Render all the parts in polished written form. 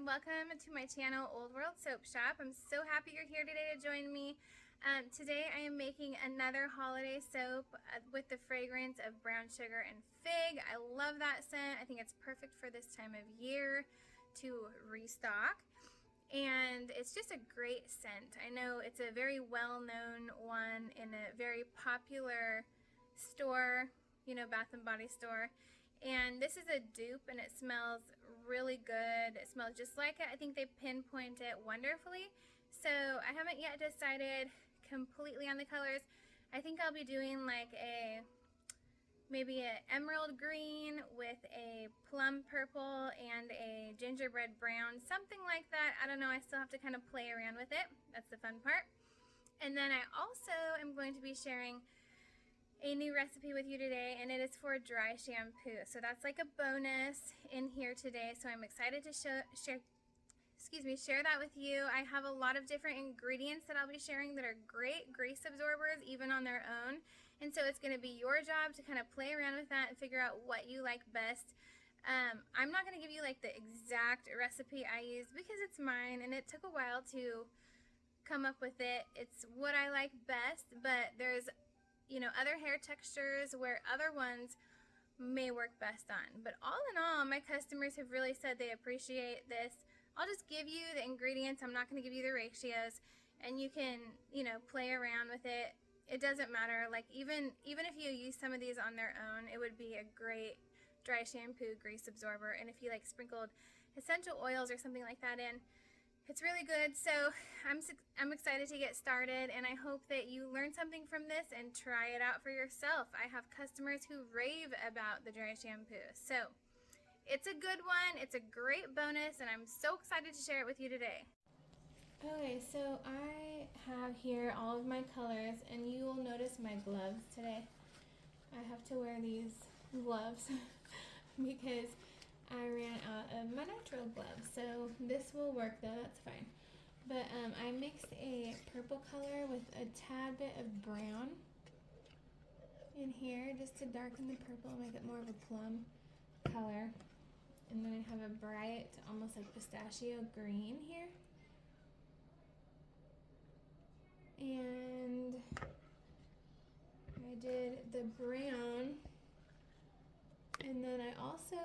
everyone, welcome to my channel, Old World Soap Shop. I'm so happy you're here today to join me. Today I am making another holiday soap with the fragrance of brown sugar and fig. I love that scent. I think it's perfect for this time of year to restock. And it's just a great scent. I know it's a very well-known one in a very popular store, Bath and Body store. And this is a dupe and it smells really good. It smells just like it. I think they pinpoint it wonderfully. So I haven't yet decided completely on the colors. I think I'll be doing like maybe an emerald green with a plum purple and a gingerbread brown, something like that. I don't know, I still have to kind of play around with it. That's the fun part. And then I also am going to be sharing a new recipe with you today, and it is for dry shampoo. So that's like a bonus in here today. So I'm excited to share that with you. I have a lot of different ingredients that I'll be sharing that are great grease absorbers even on their own. And so it's going to be your job to kind of play around with that and figure out what you like best. I'm not going to give you like the exact recipe I use because it's mine and it took a while to come up with it. It's what I like best, but there's other hair textures where other ones may work best on. But all in all, my customers have really said they appreciate this. I'll just give you the ingredients. I'm not going to give you the ratios, and you can, play around with it. It doesn't matter. Like even if you use some of these on their own, it would be a great dry shampoo grease absorber. And if you like sprinkled essential oils or something like that in, it's really good. So I'm excited to get started, and I hope that you learn something from this and try it out for yourself. I have customers who rave about the dry shampoo. So it's a good one. It's a great bonus, and I'm so excited to share it with you today. Okay, so I have here all of my colors, and you will notice my gloves today. I have to wear these gloves because I ran out of my natural gloves, so this will work though, that's fine. But I mixed a purple color with a tad bit of brown in here just to darken the purple, make it more of a plum color. And then I have a bright, almost like pistachio green here. And I did the brown, and then I also,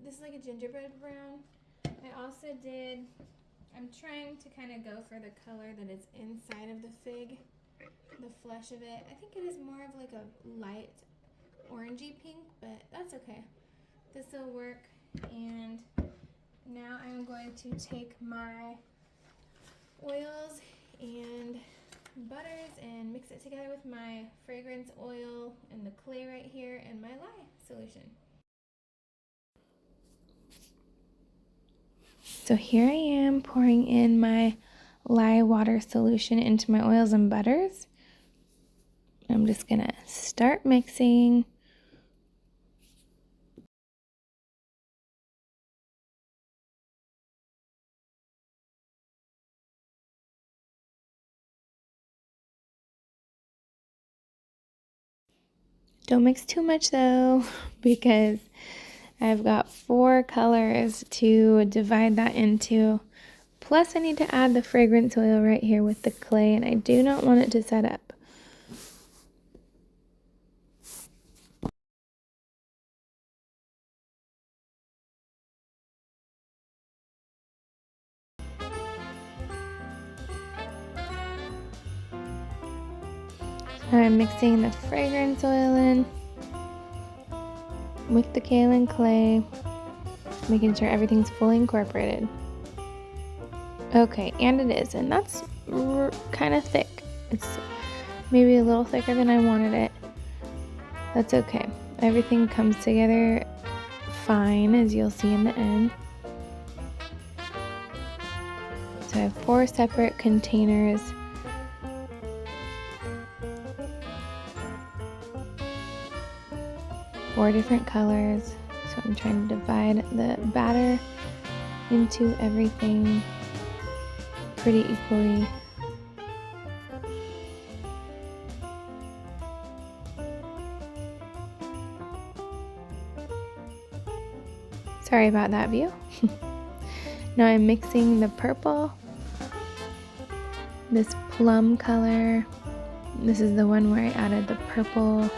this is like a gingerbread brown. I'm trying to kind of go for the color that is inside of the fig, the flesh of it. I think it is more of like a light orangey pink, but that's okay. This will work. And now I'm going to take my oils and butters and mix it together with my fragrance oil and the clay right here and my lye solution. So here I am pouring in my lye water solution into my oils and butters. I'm just gonna start mixing. Don't mix too much though, because I've got 4 colors to divide that into. Plus I need to add the fragrance oil right here with the clay, and I do not want it to set up. I'm mixing the fragrance oil in with the kaolin clay, making sure everything's fully incorporated. Okay, and it is, and that's kind of thick. It's maybe a little thicker than I wanted it. That's okay. Everything comes together fine, as you'll see in the end. So I have 4 separate containers. Four different colors. So I'm trying to divide the batter into everything pretty equally. Sorry about that view. Now I'm mixing the purple, this plum color. This is the one where I added the purple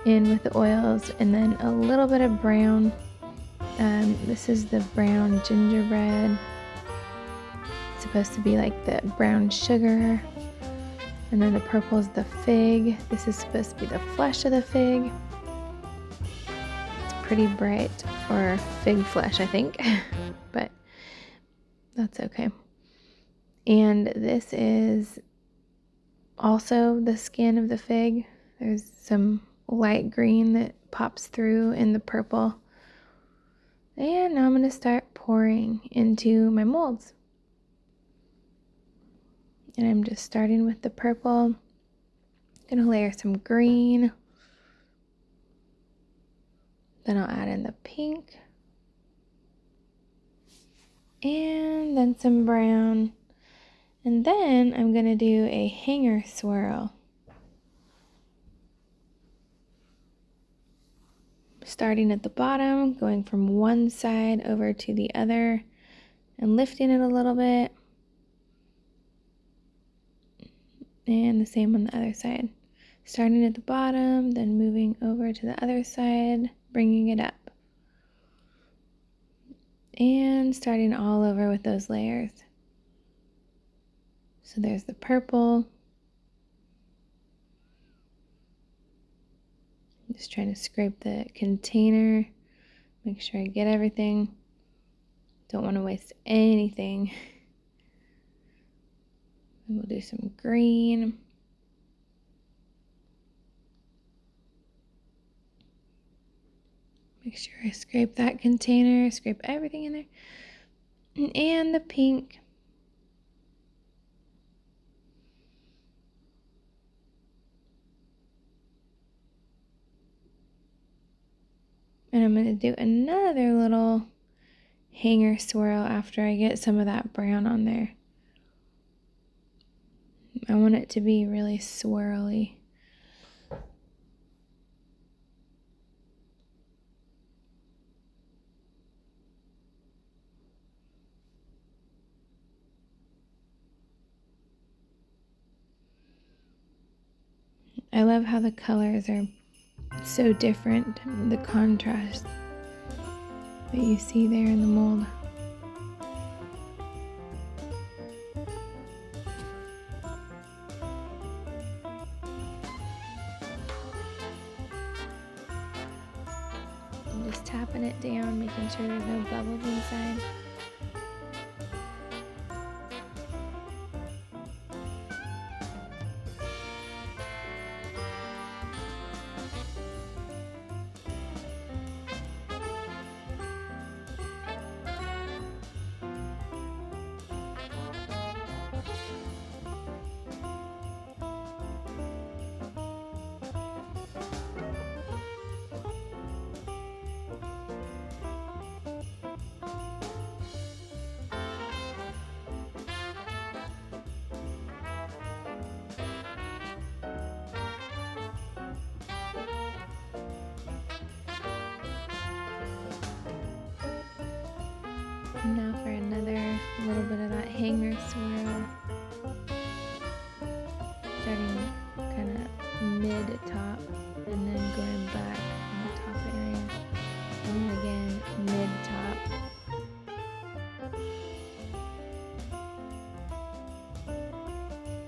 in with the oils, and then a little bit of brown. This is the brown gingerbread. It's supposed to be like the brown sugar. And then the purple is the fig. This is supposed to be the flesh of the fig. It's pretty bright for fig flesh, I think, but that's okay. And this is also the skin of the fig. There's some light green that pops through in the purple. And now I'm going to start pouring into my molds. And I'm just starting with the purple. I'm going to layer some green. Then I'll add in the pink. And then some brown. And then I'm going to do a hanger swirl. Starting at the bottom, going from one side over to the other, and lifting it a little bit. And the same on the other side. Starting at the bottom, then moving over to the other side, bringing it up. And starting all over with those layers. So there's the purple. Just trying to scrape the container, make sure I get everything. Don't want to waste anything. And we'll do some green. Make sure I scrape that container, scrape everything in there. And the pink. And I'm going to do another little hanger swirl after I get some of that brown on there. I want it to be really swirly. I love how the colors are so different, the contrast that you see there in the mold. I'm just tapping it down, making sure there's no bubbles inside. Now for another little bit of that hanger swirl. Starting kind of mid-top and then going back on the top area. And then again, mid-top.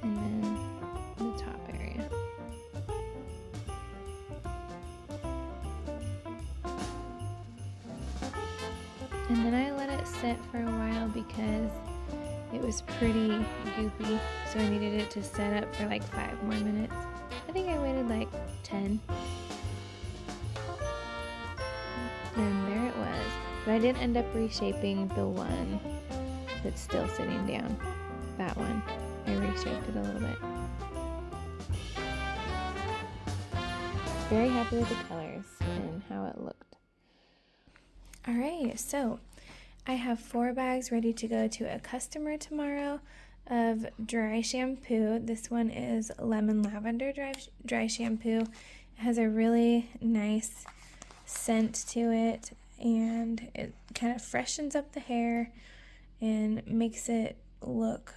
And then the top area. And then I let it sit for a while because it was pretty goopy, so I needed it to set up for like 5 more minutes. I think I waited like 10. And there it was. But I did end up reshaping the one that's still sitting down. That one. I reshaped it a little bit. Very happy with the colors and how it looked. Alright, so I have 4 bags ready to go to a customer tomorrow of dry shampoo. This one is lemon lavender dry shampoo. It has a really nice scent to it, and it kind of freshens up the hair and makes it look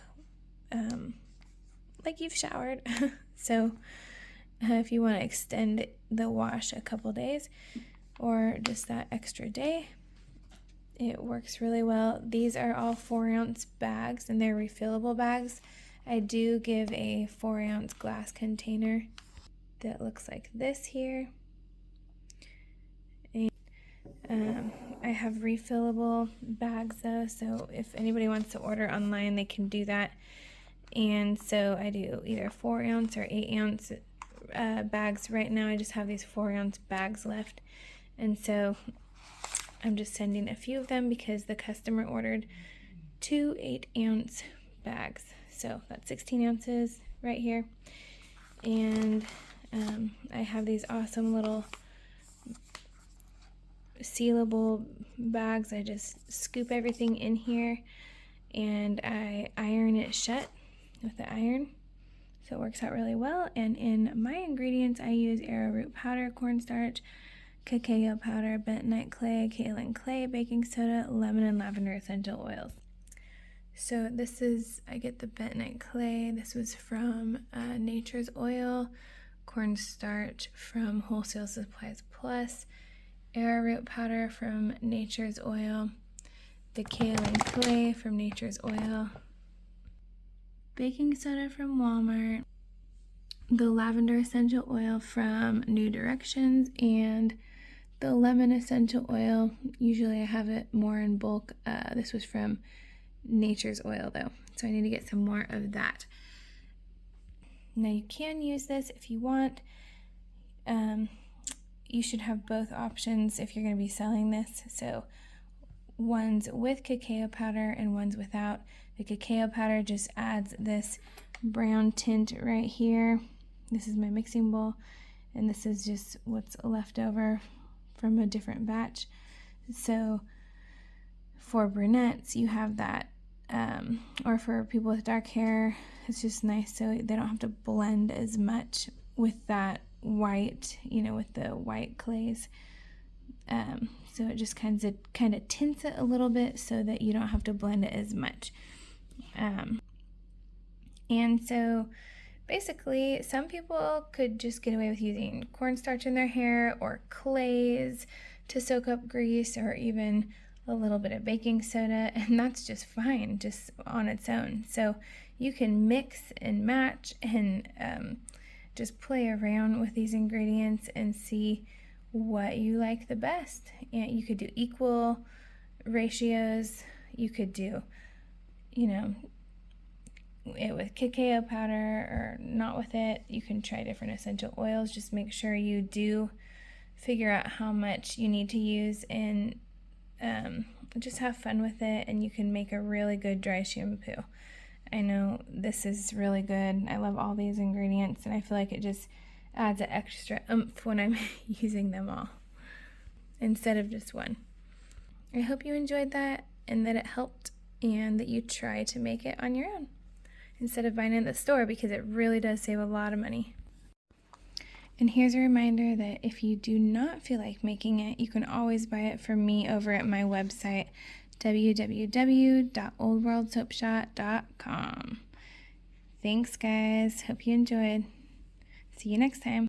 like you've showered. So if you want to extend the wash a couple days or just that extra day, it works really well. These are all 4-ounce bags, and they're refillable bags. I do give a 4-ounce glass container that looks like this here. And I have refillable bags though, so if anybody wants to order online, they can do that. And so I do either 4-ounce or 8-ounce bags. Right now I just have these 4-ounce bags left, and so I'm just sending a few of them because the customer ordered 2 8-ounce bags. So that's 16 ounces right here. And I have these awesome little sealable bags. I just scoop everything in here and I iron it shut with the iron, so it works out really well. And in my ingredients, I use arrowroot powder, cornstarch, cacao powder, bentonite clay, kaolin clay, baking soda, lemon and lavender essential oils. So this is, I get the bentonite clay. This was from Nature's Oil, cornstarch from Wholesale Supplies Plus, arrowroot powder from Nature's Oil, the kaolin clay from Nature's Oil, baking soda from Walmart, the lavender essential oil from New Directions, and the lemon essential oil. Usually I have it more in bulk. This was from Nature's Oil though, so I need to get some more of that. Now you can use this if you want. You should have both options if you're going to be selling this. So ones with cacao powder and ones without. The cacao powder just adds this brown tint right here. This is my mixing bowl, and this is just what's left over from a different batch. So for brunettes, you have that, or for people with dark hair, it's just nice so they don't have to blend as much with that white, with the white clays. So it just kind of tints it a little bit so that you don't have to blend it as much. And so basically, some people could just get away with using cornstarch in their hair or clays to soak up grease, or even a little bit of baking soda, and that's just fine, just on its own. So you can mix and match and just play around with these ingredients and see what you like the best. And you could do equal ratios. You could do, it with cacao powder or not with it. You can try different essential oils. Just make sure you do figure out how much you need to use, and just have fun with it, and you can make a really good dry shampoo. I know this is really good. I love all these ingredients, and I feel like it just adds an extra oomph when I'm using them all instead of just one. I hope you enjoyed that and that it helped, and that you try to make it on your own instead of buying it at the store, because it really does save a lot of money. And here's a reminder that if you do not feel like making it, you can always buy it from me over at my website, www.oldworldsoapshop.com. Thanks, guys. Hope you enjoyed. See you next time.